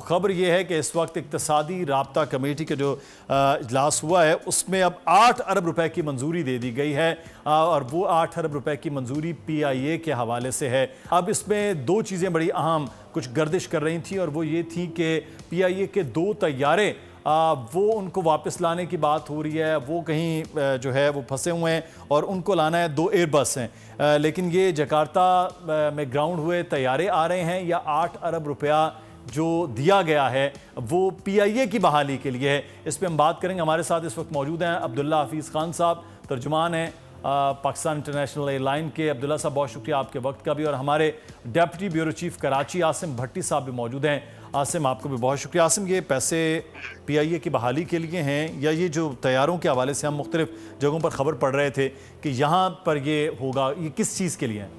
खबर यह है कि इस वक्त इक्तसादी राब्ता कमेटी का जो इजलास हुआ है उसमें अब 8 अरब रुपए की मंजूरी दे दी गई है और वो 8 अरब रुपए की मंजूरी PIA के हवाले से है। अब इसमें दो चीज़ें बड़ी अहम कुछ गर्दिश कर रही थी और वो ये थी कि PIA के 2 तैयारे वो उनको वापस लाने की बात हो रही है, वो कहीं जो है वो फंसे हुए हैं और उनको लाना है। 2 एयरबस हैं, लेकिन ये जकार्ता में ग्राउंड हुए तैयारे आ रहे हैं या 8 अरब रुपया जो दिया गया है वो PIA की बहाली के लिए है। इस पर हम बात करेंगे। हमारे साथ इस वक्त मौजूद हैं अब्दुल्ला हफीज़ खान साहब, तर्जुमान हैं पाकिस्तान इंटरनेशनल एयरलाइन के। अब्दुल्ला साहब बहुत शुक्रिया आपके वक्त का भी। और हमारे deputy bureau chief Karachi Asim Bhatti साहब भी मौजूद हैं। आसिम आपको भी बहुत शुक्रिया। आसिम, ये पैसे PIA की बहाली के लिए हैं या ये जो तैयारों के हवाले से हम मुख्तलिफ जगहों पर खबर पढ़ रहे थे कि यहाँ पर ये होगा, ये किस चीज़ के लिए है?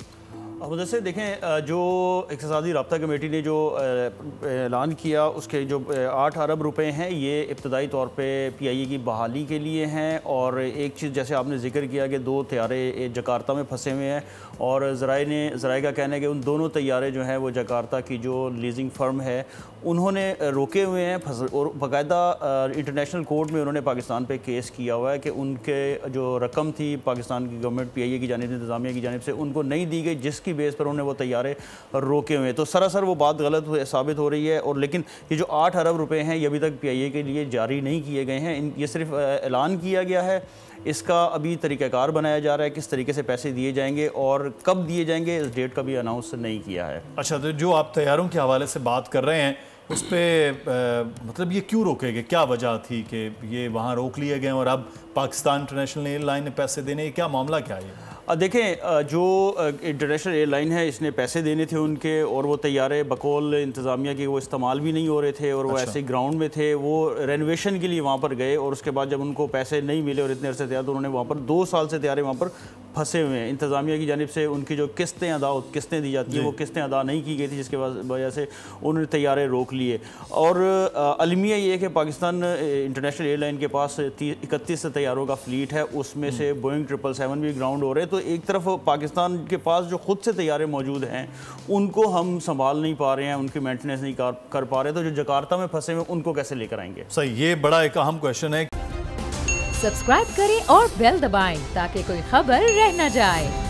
अब जैसे देखें, जो इक्तिसादी राब्ता कमेटी ने जो ऐलान किया उसके जो 8 अरब रुपए हैं ये इब्तदाई तौर पे PIA की बहाली के लिए हैं। और एक चीज़ जैसे आपने जिक्र किया कि 2 तैयारे जकार्ता में फंसे हुए हैं और ज़राए का कहना है कि उन दोनों तैयारे जो हैं वो जकार्ता की जो लीजिंग फर्म है उन्होंने रोके हुए हैं और बाकायदा इंटरनेशनल कोर्ट में उन्होंने पाकिस्तान पे केस किया हुआ है कि उनके जो रकम थी पाकिस्तान की गवर्नमेंट PIA की जानिब इंतज़ामिया की जानिब से उनको नहीं दी गई, जिसकी बेस पर उन्होंने वो तैयारे रोके हुए हैं। तो सरासर वो बात गलत साबित हो रही है। और लेकिन ये जो 8 अरब रुपए हैं ये अभी तक PIA के लिए जारी नहीं किए गए हैं, ये सिर्फ ऐलान किया गया है। इसका अभी तरीक़ाकार बनाया जा रहा है, किस तरीके से पैसे दिए जाएंगे और कब दिए जाएंगे इस डेट का भी अनाउंस नहीं किया है। अच्छा, तो जो आप तैयारों के हवाले से बात कर रहे हैं उस पर मतलब ये क्यों रोके गए, क्या वजह थी कि ये वहाँ रोक लिए गए और अब पाकिस्तान इंटरनेशनल एयरलाइन ने पैसे देने, क्या मामला क्या है? देखें, जो इंटरनेशनल एयरलाइन है इसने पैसे देने थे उनके और वो तैयारे बकौल इंतज़ामिया के वो इस्तेमाल भी नहीं हो रहे थे और वो ऐसे ग्राउंड में थे। वो रेनोवेशन के लिए वहाँ पर गए और उसके बाद जब उनको पैसे नहीं मिले और इतने अरसे तैयार, तो उन्होंने वहाँ पर 2 साल से तैयारे वहाँ पर फंसे हुए हैं। इंतज़ामिया की जानिब से उनकी जो किस्तें दी जाती हैं वो किस्तें अदा नहीं की गई थी, जिसके वजह से उन्होंने तैयारे रोक लिए। और अलमिया ये है कि पाकिस्तान इंटरनेशनल एयरलाइन के पास 31 तैयारों का फ्लीट है, उसमें से बोइंग 777 भी ग्राउंड हो रहे हैं। तो एक तरफ पाकिस्तान के पास जो खुद से तैयारे मौजूद हैं उनको हम संभाल नहीं पा रहे हैं, उनकी मेंटेनेंस नहीं कर पा रहे, तो जो जकार्ता में फंसे हुए उनको कैसे लेकर आएंगे? सही, ये बड़ा एक अहम क्वेश्चन है। सब्सक्राइब करें और बेल दबाएं ताकि कोई खबर रह न जाए।